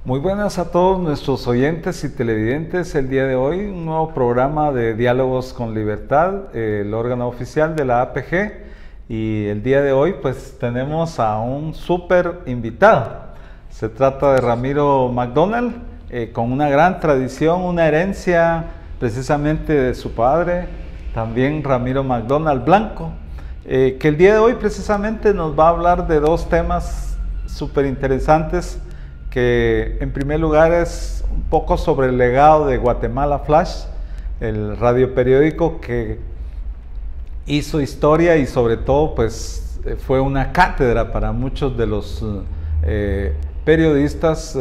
Muy buenas a todos nuestros oyentes y televidentes. El día de hoy un nuevo programa de Diálogos con Libertad, el órgano oficial de la APG. Y el día de hoy pues tenemos a un súper invitado. Se trata de Ramiro McDonald, con una gran tradición, una herencia precisamente de su padre, también Ramiro McDonald Blanco, que el día de hoy precisamente nos va a hablar de dos temas súper interesantes, que en primer lugar es un poco sobre el legado de Guatemala Flash, el radioperiódico que hizo historia y sobre todo pues fue una cátedra para muchos de los periodistas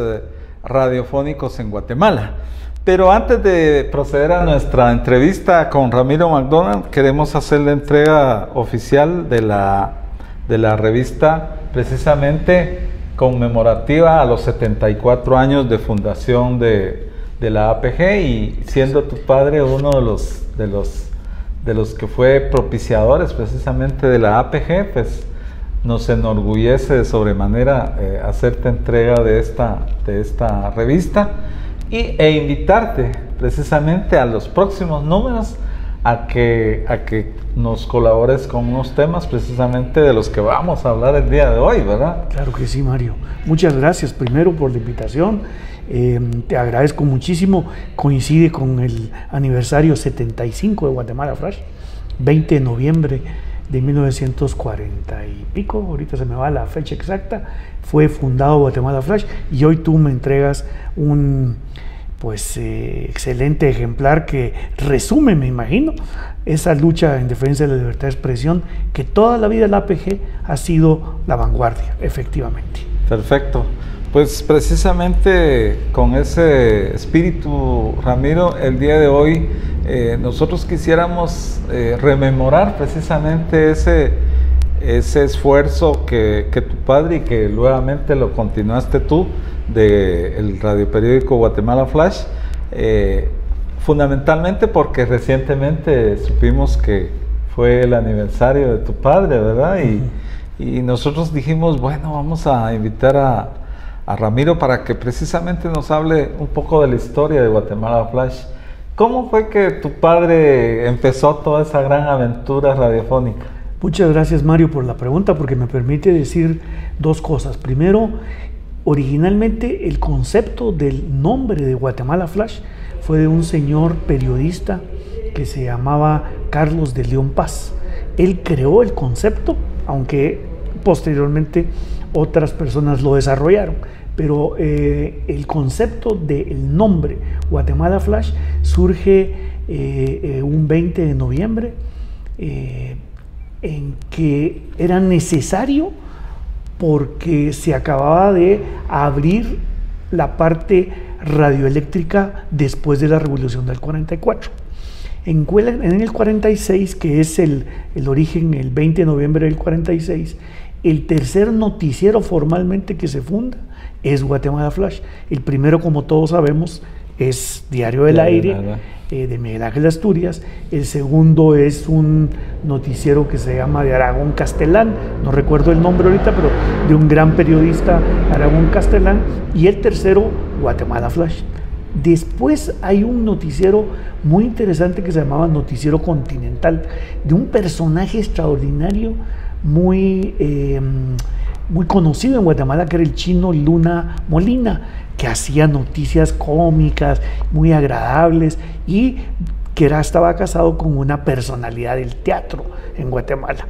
radiofónicos en Guatemala. Pero antes de proceder a nuestra entrevista con Ramiro McDonald, queremos hacer la entrega oficial de la revista precisamente conmemorativa a los 74 años de fundación de la APG, y siendo tu padre uno de los que fue propiciadores precisamente de la APG, pues nos enorgullece de sobremanera hacerte entrega de esta revista e invitarte precisamente a los próximos números a que nos colabores con unos temas precisamente de los que vamos a hablar el día de hoy, ¿verdad? Claro que sí, Mario. Muchas gracias primero por la invitación. Te agradezco muchísimo. Coincide con el aniversario 75 de Guatemala Flash, 20 de noviembre de 1940 y pico, ahorita se me va la fecha exacta, fue fundado Guatemala Flash, y hoy tú me entregas un excelente ejemplar que resume, me imagino, esa lucha en defensa de la libertad de expresión que toda la vida la APG ha sido la vanguardia, efectivamente. Perfecto. Pues precisamente con ese espíritu, Ramiro, el día de hoy nosotros quisiéramos rememorar precisamente ese esfuerzo que tu padre, y que nuevamente lo continuaste tú, del radioperiódico Guatemala Flash, fundamentalmente porque recientemente supimos que fue el aniversario de tu padre, ¿verdad? Y nosotros dijimos, bueno, vamos a invitar a Ramiro para que precisamente nos hable un poco de la historia de Guatemala Flash. ¿Cómo fue que tu padre empezó toda esa gran aventura radiofónica? Muchas gracias, Mario, por la pregunta, porque me permite decir dos cosas. Primero, originalmente el concepto del nombre de Guatemala Flash fue de un señor periodista que se llamaba Carlos de León Paz. Él creó el concepto, aunque posteriormente otras personas lo desarrollaron, pero el concepto del nombre Guatemala Flash surge un 20 de noviembre, en que era necesario porque se acababa de abrir la parte radioeléctrica después de la Revolución del 44. En el 46, que es el origen, el 20 de noviembre del 46, el tercer noticiero formalmente que se funda es Guatemala Flash. El primero, como todos sabemos, es Diario del Aire, de Miguel Ángel Asturias. El segundo es un noticiero que se llama de Aragón Castelán, no recuerdo el nombre ahorita, pero de un gran periodista, Aragón Castelán. Y el tercero, Guatemala Flash. Después hay un noticiero muy interesante que se llamaba Noticiero Continental, de un personaje extraordinario muy conocido en Guatemala, que era el chino Luna Molina, que hacía noticias cómicas muy agradables, y que estaba casado con una personalidad del teatro en Guatemala.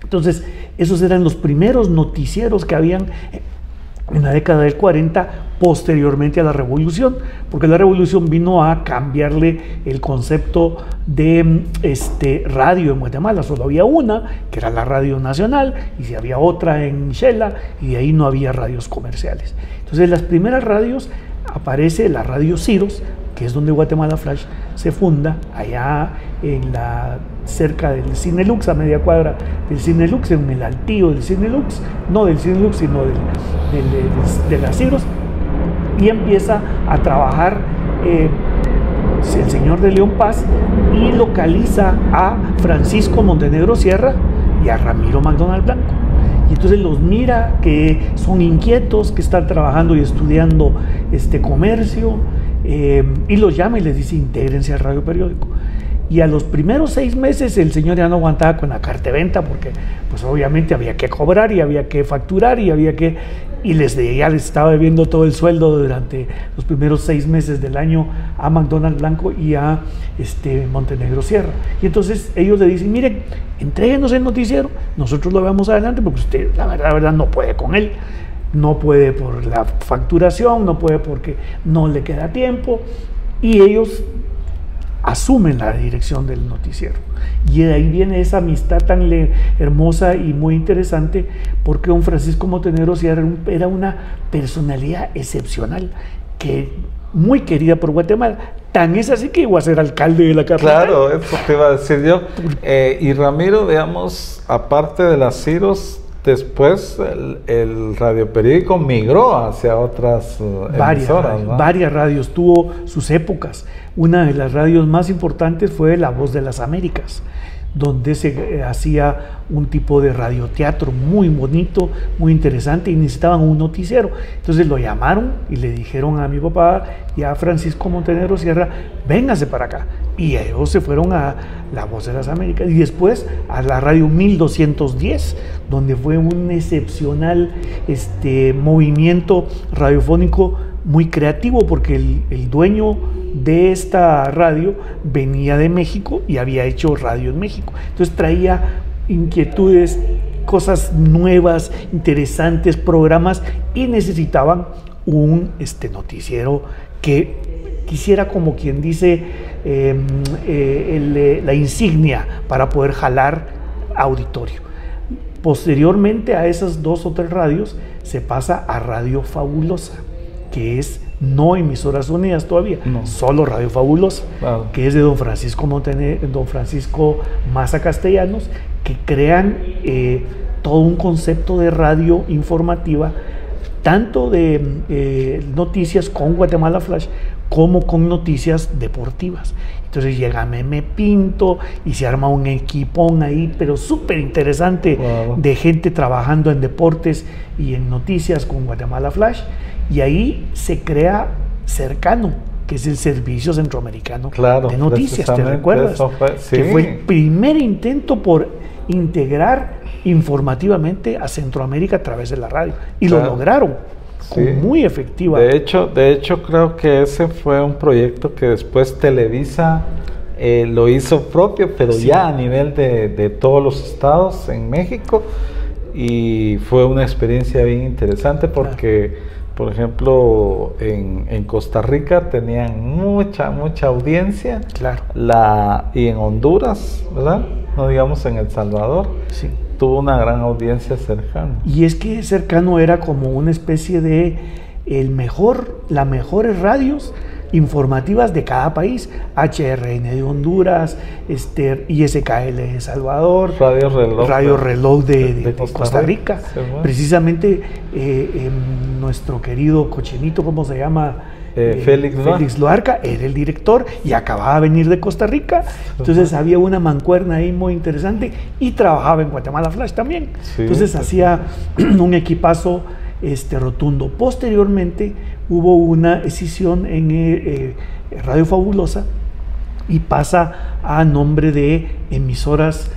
Entonces esos eran los primeros noticieros que habían en la década del 40, posteriormente a la revolución, porque la revolución vino a cambiarle el concepto de radio en Guatemala. Solo había una, que era la Radio Nacional, y si había otra en Xela, y de ahí no había radios comerciales. Entonces las primeras radios, aparece la Radio Ciros, que es donde Guatemala Flash se funda, allá cerca del Cinelux, a media cuadra del Cinelux, en el altillo del Cinelux, no del Cinelux, sino de las Ciros, y empieza a trabajar el señor de León Paz, y localiza a Francisco Montenegro Sierra y a Ramiro McDonald Blanco. Y entonces los mira que son inquietos, que están trabajando y estudiando comercio, y los llama y les dice: intégrense al radio periódico. Y a los primeros 6 meses el señor ya no aguantaba con la carta de venta, porque pues obviamente había que cobrar y había que facturar y ya les estaba debiendo todo el sueldo durante los primeros 6 meses del año a McDonald's Blanco y a Montenegro Sierra. Y entonces ellos le dicen: miren, entréguenos el noticiero, nosotros lo veamos adelante, porque usted la verdad no puede con él. No puede por la facturación, no puede porque no le queda tiempo, y ellos asumen la dirección del noticiero. Y de ahí viene esa amistad tan hermosa y muy interesante, porque don Francisco Montenegro Sierra era una personalidad excepcional, muy querida por Guatemala. Tan es así que iba a ser alcalde de la capital. Claro, eso te iba a decir yo. Y Ramiro, digamos, aparte de las CIROS, después el radioperiódico migró hacia otras emisoras, ¿no? Varias radios, tuvo sus épocas. Una de las radios más importantes fue La Voz de las Américas, donde se hacía un tipo de radioteatro muy bonito, muy interesante, y necesitaban un noticiero. Entonces lo llamaron y le dijeron a mi papá y a Francisco Montenegro Sierra: véngase para acá. Y ellos se fueron a La Voz de las Américas y después a la radio 1210, donde fue un excepcional movimiento radiofónico muy creativo, porque el dueño de esta radio venía de México y había hecho radio en México. Entonces traía inquietudes, cosas nuevas, interesantes, programas, y necesitaban un noticiero que quisiera, como quien dice, la insignia para poder jalar auditorio. Posteriormente a esas 2 o 3 radios se pasa a Radio Fabulosa, que es no Emisoras Unidas todavía, solo Radio Fabulosa, claro, que es de don Francisco Maza Castellanos, que crean todo un concepto de radio informativa, tanto de noticias con Guatemala Flash como con noticias deportivas. Entonces llega Meme Pinto y se arma un equipón ahí, pero súper interesante, wow, de gente trabajando en deportes y en noticias con Guatemala Flash. Y ahí se crea Cercano, que es el Servicio Centroamericano, claro, de Noticias, ¿te recuerdas? Sí. Que fue el primer intento por integrar informativamente a Centroamérica a través de la radio. Y claro, lo lograron, sí, muy efectiva. De hecho, creo que ese fue un proyecto que después Televisa lo hizo propio, pero sí, ya a nivel de todos los estados en México. Y fue una experiencia bien interesante porque... Claro. Por ejemplo, en Costa Rica tenían mucha audiencia, claro, y en Honduras, ¿verdad? No digamos en El Salvador, sí, tuvo una gran audiencia Cercano. Y es que Cercano era como una especie de las mejores radios informativas de cada país. HRN de Honduras, ISKL de El Salvador, Radio Reloj de Costa Rica. Precisamente nuestro querido Cochenito, ¿cómo se llama? Félix Loarca era el director y acababa de venir de Costa Rica. Entonces había una mancuerna ahí muy interesante, y trabajaba en Guatemala Flash también. Sí, entonces hacía un equipazo rotundo. Posteriormente hubo una escisión en Radio Fabulosa y pasa a nombre de Emisoras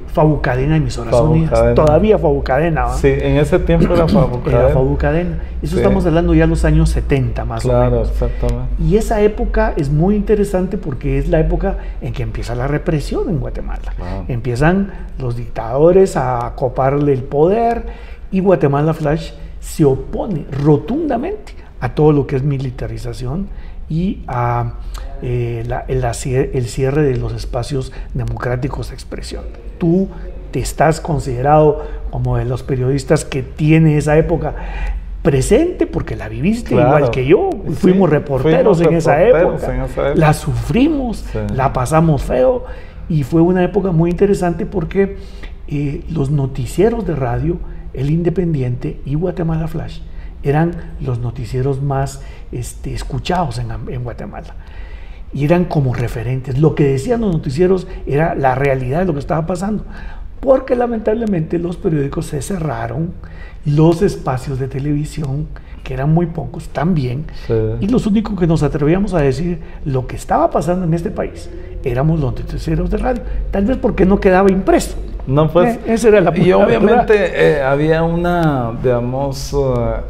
Fabucadena, Emisoras Unidas. Todavía Fabucadena, ¿va? Sí, en ese tiempo era Fabucadena. Era Fabucadena. Eso, sí, estamos hablando ya de los años 70 más, claro, o menos. Exactamente. Y esa época es muy interesante porque es la época en que empieza la represión en Guatemala. Claro. Empiezan los dictadores a coparle el poder, y Guatemala Flash se opone rotundamente a todo lo que es militarización y a el cierre de los espacios democráticos de expresión. Tú te estás considerado como de los periodistas que tiene esa época presente, porque la viviste, claro, igual que yo. Fuimos reporteros en esa época. La sufrimos, sí, la pasamos feo, y fue una época muy interesante porque los noticieros de radio, El Independiente y Guatemala Flash, eran los noticieros más escuchados en Guatemala, y eran como referentes. Lo que decían los noticieros era la realidad de lo que estaba pasando. porque lamentablemente los periódicos se cerraron, los espacios de televisión, que eran muy pocos también, Sí. y los únicos que nos atrevíamos a decir lo que estaba pasando en este país éramos los noticieros de radio, tal vez porque no quedaba impreso. No, pues, Esa era la y pura obviamente había una, digamos,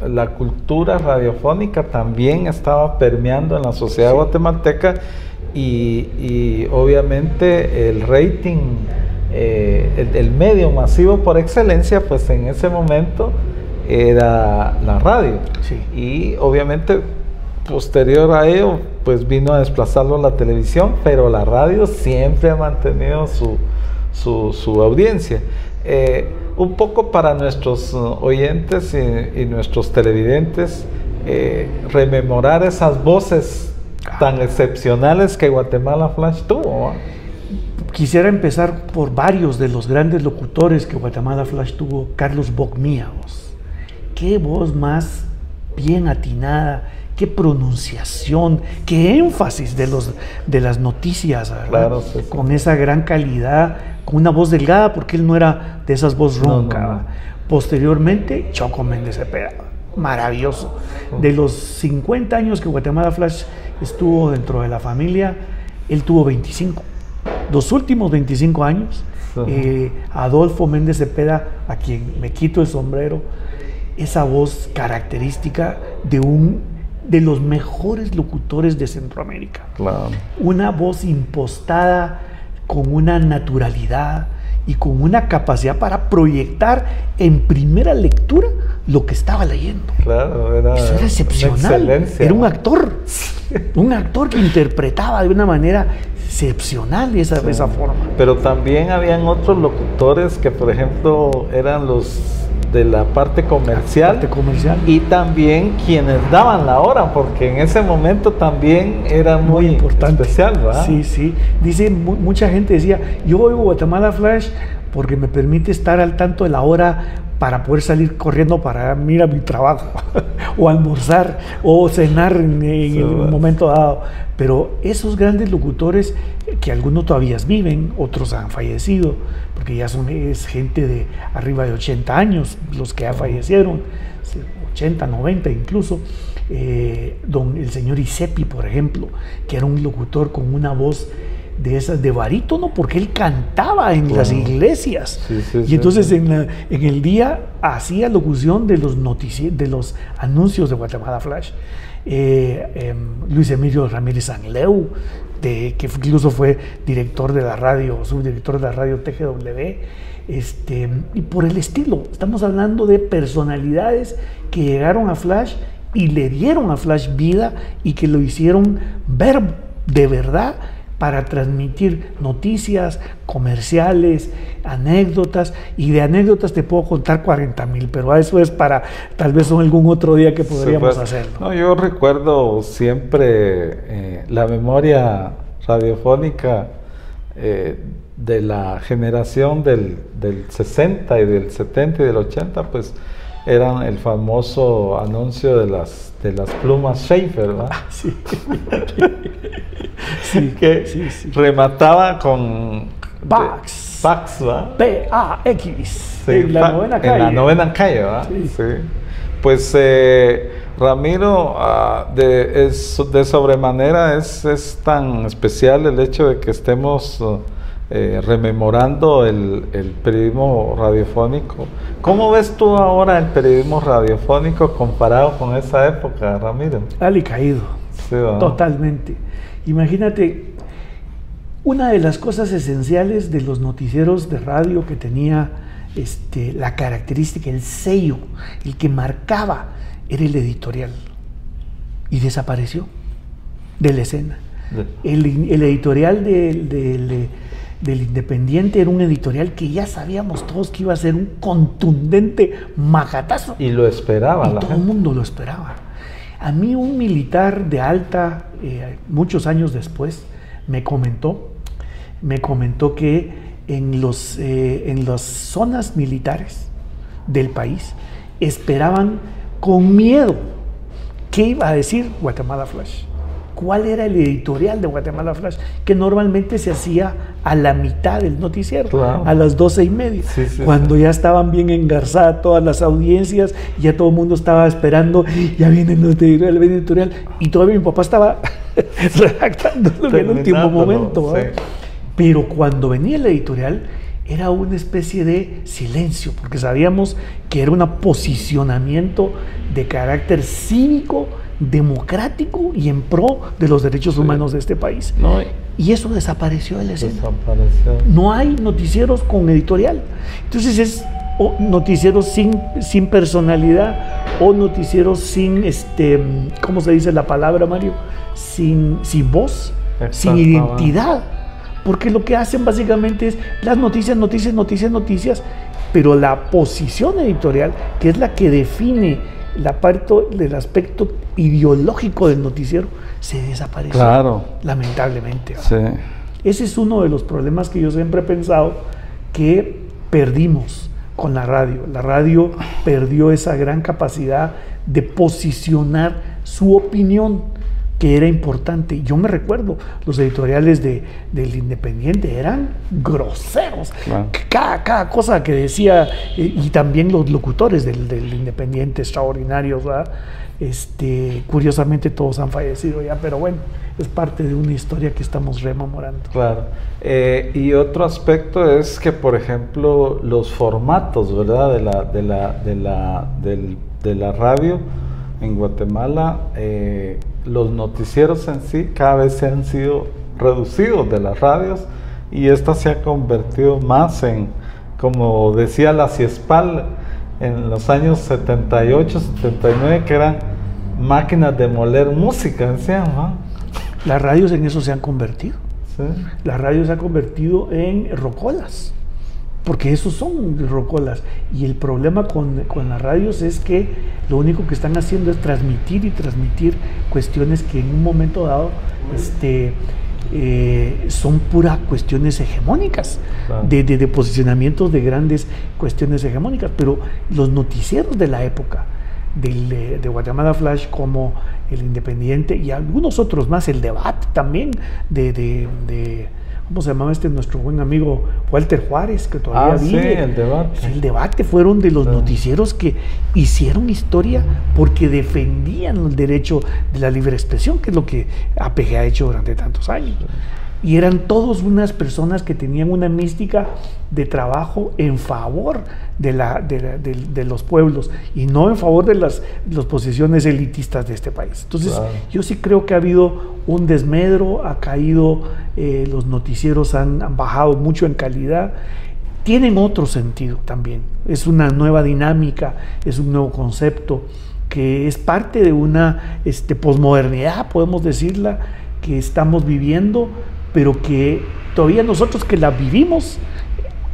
la cultura radiofónica también estaba permeando en la sociedad guatemalteca y obviamente el rating, el medio masivo por excelencia, pues en ese momento era la radio. Sí. Y obviamente posterior a ello, pues vino a desplazarlo la televisión, pero la radio siempre ha mantenido su audiencia. Un poco para nuestros oyentes y nuestros televidentes, rememorar esas voces tan excepcionales que Guatemala Flash tuvo, ¿no? Quisiera empezar por varios de los grandes locutores que Guatemala Flash tuvo. Carlos Bogmiaos. Qué voz más bien atinada, qué pronunciación, qué énfasis de las noticias, ¿verdad? Claro, sí, sí. Con esa gran calidad, con una voz delgada, porque él no era de esas voz ronca. No. Posteriormente, Choco Méndez Cepeda, maravilloso. De los 50 años que Guatemala Flash estuvo dentro de la familia, él tuvo 25. Los últimos 25 años, Adolfo Méndez Cepeda, a quien me quito el sombrero, esa voz característica de los mejores locutores de Centroamérica. Claro. Una voz impostada con una naturalidad y con una capacidad para proyectar en primera lectura lo que estaba leyendo. Claro, Eso era excepcional. Era un actor que interpretaba de una manera excepcional esa forma. Pero también habían otros locutores que, por ejemplo, eran los de la parte comercial, y también quienes daban la hora, porque en ese momento también era muy importante, especial, ¿verdad? Sí, sí. Dice, mucha gente decía, yo oigo Guatemala Flash porque me permite estar al tanto de la hora para poder salir corriendo para ir a mi trabajo o almorzar o cenar en un momento dado. Pero esos grandes locutores, que algunos todavía viven, otros han fallecido, porque ya es gente de arriba de 80 años los que ya fallecieron, 80, 90 incluso. El señor Isepi, por ejemplo, que era un locutor con una voz de esas de barítono, porque él cantaba en las iglesias. Y entonces en el día hacía locución de los anuncios de Guatemala Flash. Luis Emilio Ramírez Angleu, que incluso fue director de la radio, subdirector de la radio TGW, y por el estilo. Estamos hablando de personalidades que llegaron a Flash y le dieron a Flash vida y que lo hicieron ver de verdad, para transmitir noticias, comerciales, anécdotas, y de anécdotas te puedo contar 40,000, pero eso es para tal vez algún otro día que podríamos hacerlo. No, yo recuerdo siempre la memoria radiofónica de la generación del 60 y del 70 y del 80, pues eran el famoso anuncio de las plumas Schaefer, ¿verdad? Sí. que remataba con Pax, ¿verdad? P-A-X, Sí, en la novena calle. En la novena calle, ¿verdad? Sí. Pues Ramiro, de sobremanera es tan especial el hecho de que estemos rememorando el periodismo radiofónico. ¿Cómo ves tú ahora el periodismo radiofónico comparado con esa época, Ramiro? Alicaído, sí, totalmente. Imagínate, una de las cosas esenciales de los noticieros de radio que tenía la característica, el sello, el que marcaba, era el editorial, y desapareció de la escena. El editorial del Independiente era un editorial que ya sabíamos todos que iba a ser un contundente majatazo. Y lo esperaba y todo el mundo lo esperaba. A mí un militar de alta, muchos años después, me comentó que en las zonas militares del país esperaban con miedo qué iba a decir Guatemala Flash. cuál era el editorial de Guatemala Flash, que normalmente se hacía a la mitad del noticiero, claro, a las 12:30, cuando ya estaban bien engarzadas todas las audiencias, ya todo el mundo estaba esperando, ya viene el editorial, y todavía mi papá estaba redactándolo en el último momento. Sí. Pero cuando venía el editorial, era una especie de silencio, porque sabíamos que era un posicionamiento de carácter cívico, democrático y en pro de los derechos humanos de este país. No, y eso desapareció de la escena. No hay noticieros con editorial. Entonces es noticieros sin personalidad, o noticieros sin, ¿cómo se dice la palabra, Mario? Sin voz, sin identidad. Porque lo que hacen básicamente es las noticias, pero la posición editorial, que es la que define la parte del aspecto ideológico del noticiero, se desapareció. Claro. Lamentablemente. Sí. Ese es uno de los problemas que yo siempre he pensado que perdimos con la radio. La radio perdió esa gran capacidad de posicionar su opinión, que era importante. Yo me recuerdo, los editoriales del Independiente eran groseros. Claro. Cada cosa que decía, y también los locutores del Independiente, extraordinarios, ¿verdad? Curiosamente todos han fallecido ya, pero bueno, es parte de una historia que estamos rememorando. Claro. Y otro aspecto es que, por ejemplo, los formatos, ¿verdad?, de la radio en Guatemala, los noticieros en sí cada vez se han sido reducidos de las radios, y esta se ha convertido más en, como decía la CIESPAL en los años 78, 79, que eran máquinas de moler música, decían, ¿no? Las radios en eso se han convertido. ¿Sí? Las radios se han convertido en rocolas, porque esos son rocolas, y el problema con las radios es que lo único que están haciendo es transmitir cuestiones que en un momento dado son puras cuestiones hegemónicas, claro, de posicionamientos de grandes cuestiones hegemónicas. Pero los noticieros de la época de Guatemala Flash, como el Independiente y algunos otros más, el Debate también ¿cómo se llamaba nuestro buen amigo Walter Juárez, que todavía vive? Sí, el Debate. El Debate fueron de los noticieros que hicieron historia porque defendían el derecho de la libre expresión, que es lo que APG ha hecho durante tantos años. Y eran todos unas personas que tenían una mística de trabajo en favor de los pueblos, y no en favor de las posiciones elitistas de este país. Entonces, claro, yo sí creo que ha habido un desmedro, ha caído, los noticieros han bajado mucho en calidad. Tienen otro sentido también, es una nueva dinámica, es un nuevo concepto que es parte de una posmodernidad, podemos decirla, que estamos viviendo, pero que todavía nosotros que la vivimos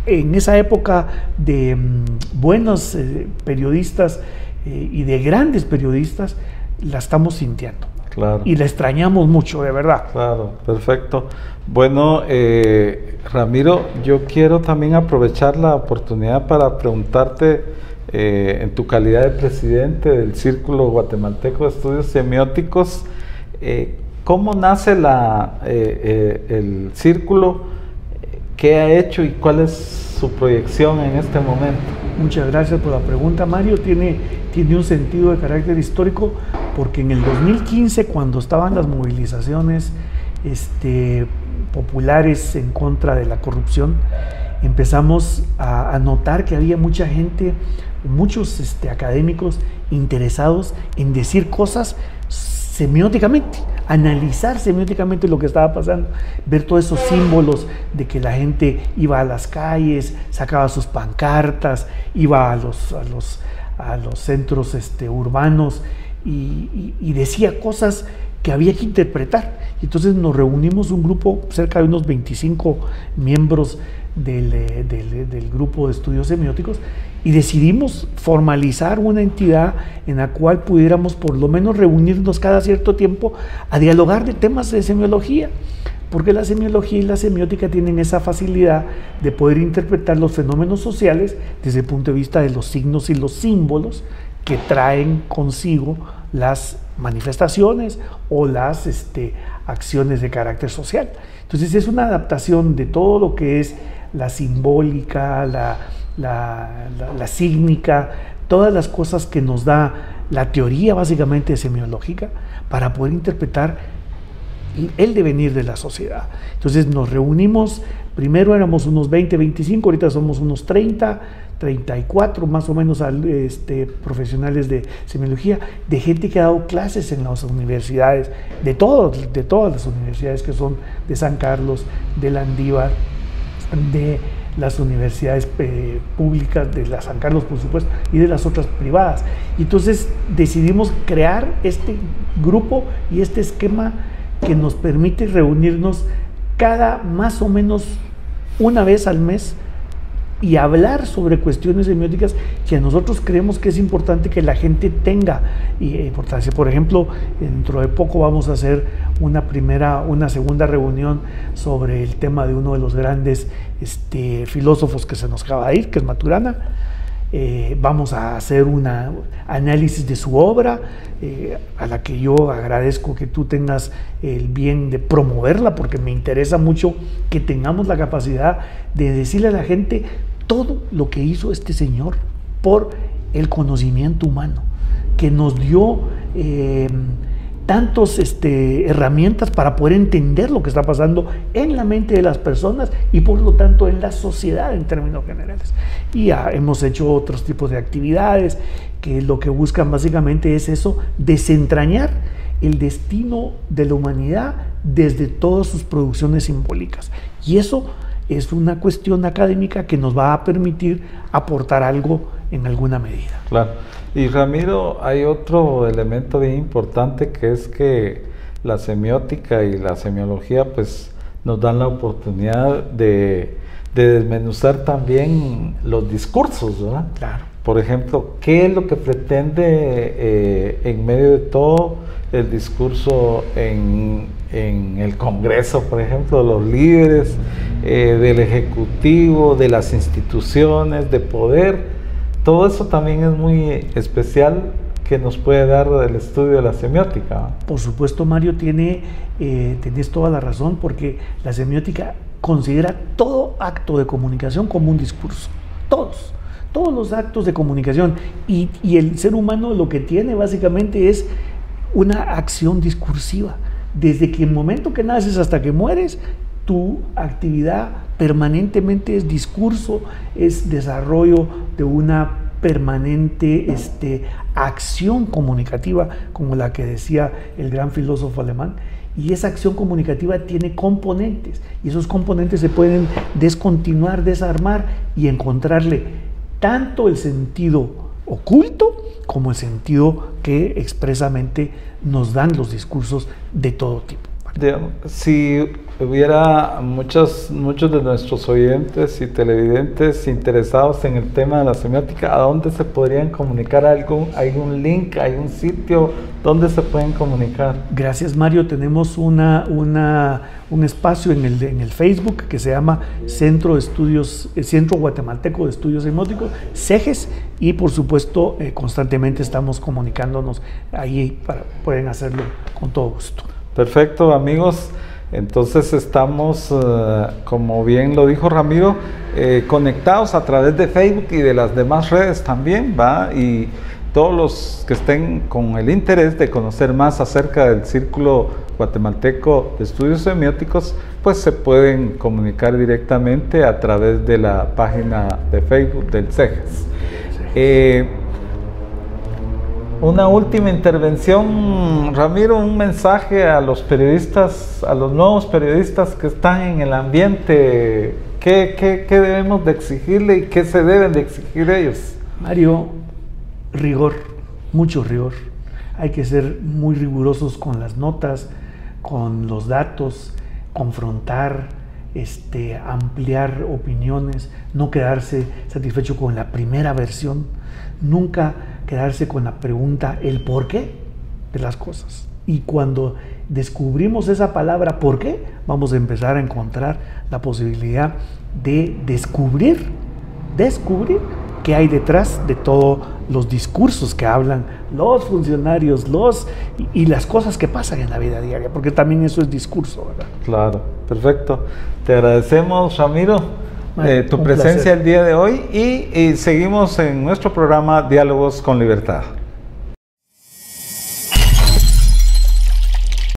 en esa época de buenos periodistas y de grandes periodistas, la estamos sintiendo. Claro. Y la extrañamos mucho, de verdad. Claro, perfecto. Bueno, Ramiro, yo quiero también aprovechar la oportunidad para preguntarte, en tu calidad de presidente del Círculo Guatemalteco de Estudios Semióticos, ¿cómo nace el círculo? ¿Qué ha hecho y cuál es su proyección en este momento? Muchas gracias por la pregunta, Mario. Tiene un sentido de carácter histórico, porque en el 2015, cuando estaban las movilizaciones populares en contra de la corrupción, empezamos a notar que había mucha gente, muchos académicos interesados en decir cosas semióticamente, analizar semióticamente lo que estaba pasando, ver todos esos símbolos de que la gente iba a las calles, sacaba sus pancartas, iba a los centros urbanos y decía cosas que había que interpretar. Entonces nos reunimos un grupo, cerca de unos 25 miembros del grupo de estudios semióticos, y decidimos formalizar una entidad en la cual pudiéramos por lo menos reunirnos cada cierto tiempo a dialogar de temas de semiología, porque la semiología y la semiótica tienen esa facilidad de poder interpretar los fenómenos sociales desde el punto de vista de los signos y los símbolos que traen consigo las manifestaciones o las acciones de carácter social. Entonces es una adaptación de todo lo que es la simbólica, la sígnica, todas las cosas que nos da la teoría básicamente semiológica para poder interpretar el devenir de la sociedad. Entonces nos reunimos, primero éramos unos 20, 25, ahorita somos unos 30, 34 más o menos profesionales de semiología, de gente que ha dado clases en las universidades, de todas las universidades que son de San Carlos, de Landívar, de las universidades públicas, de la San Carlos por supuesto, y de las otras privadas. Entonces decidimos crear este grupo y este esquema que nos permite reunirnos cada más o menos una vez al mes y hablar sobre cuestiones semióticas que nosotros creemos que es importante que la gente tenga importancia. Por ejemplo, dentro de poco vamos a hacer una segunda reunión sobre el tema de uno de los grandes filósofos que se nos acaba de ir, que es Maturana. Vamos a hacer un análisis de su obra, a la que yo agradezco que tú tengas el bien de promoverla, porque me interesa mucho que tengamos la capacidad de decirle a la gente todo lo que hizo este señor por el conocimiento humano, que nos dio tantas herramientas para poder entender lo que está pasando en la mente de las personas y por lo tanto en la sociedad en términos generales. Y hemos hecho otros tipos de actividades que lo que buscan básicamente es eso, desentrañar el destino de la humanidad desde todas sus producciones simbólicas. Y eso es una cuestión académica que nos va a permitir aportar algo en alguna medida. Claro. Y Ramiro, hay otro elemento bien importante, que es que la semiótica y la semiología pues nos dan la oportunidad de desmenuzar también los discursos, ¿verdad? Claro. Por ejemplo, ¿qué es lo que pretende en medio de todo el discurso en el Congreso, por ejemplo, los líderes del Ejecutivo, de las instituciones de poder? Todo eso también es muy especial, que nos puede dar el estudio de la semiótica. Por supuesto, Mario, tienes toda la razón, porque la semiótica considera todo acto de comunicación como un discurso. Todos los actos de comunicación. Y el ser humano lo que tiene básicamente es una acción discursiva. Desde que el momento que naces hasta que mueres, tu actividad permanentemente es discurso, es desarrollo de una permanente acción comunicativa, como la que decía el gran filósofo alemán. Y esa acción comunicativa tiene componentes, y esos componentes se pueden descontinuar, desarmar y encontrarle tanto el sentido oculto como el sentido que expresamente nos dan los discursos de todo tipo. Si hubiera muchos de nuestros oyentes y televidentes interesados en el tema de la semiótica, ¿a dónde se podrían comunicar? ¿Algún link, algún sitio? ¿Dónde se pueden comunicar? Gracias, Mario. Tenemos un espacio en el Facebook que se llama Centro Guatemalteco de Estudios Semióticos, CEGES, y por supuesto constantemente estamos comunicándonos ahí, pueden hacerlo con todo gusto. Perfecto, amigos. Entonces estamos, como bien lo dijo Ramiro, conectados a través de Facebook y de las demás redes también, ¿va? Y todos los que estén con el interés de conocer más acerca del Círculo Guatemalteco de Estudios Semióticos, pues se pueden comunicar directamente a través de la página de Facebook del CEGES. Una última intervención, Ramiro, un mensaje a los periodistas, a los nuevos periodistas que están en el ambiente. ¿Qué debemos de exigirle y qué se deben de exigir ellos? Mario, rigor, mucho rigor. Hay que ser muy rigurosos con las notas, con los datos, confrontar, ampliar opiniones, no quedarse satisfecho con la primera versión, nunca quedarse con la pregunta, el por qué de las cosas. Y cuando descubrimos esa palabra por qué, vamos a empezar a encontrar la posibilidad de descubrir qué hay detrás de todos los discursos que hablan los funcionarios, y las cosas que pasan en la vida diaria, porque también eso es discurso, ¿verdad? Claro, perfecto. Te agradecemos, Ramiro, tu presencia el día de hoy y seguimos en nuestro programa Diálogos con Libertad.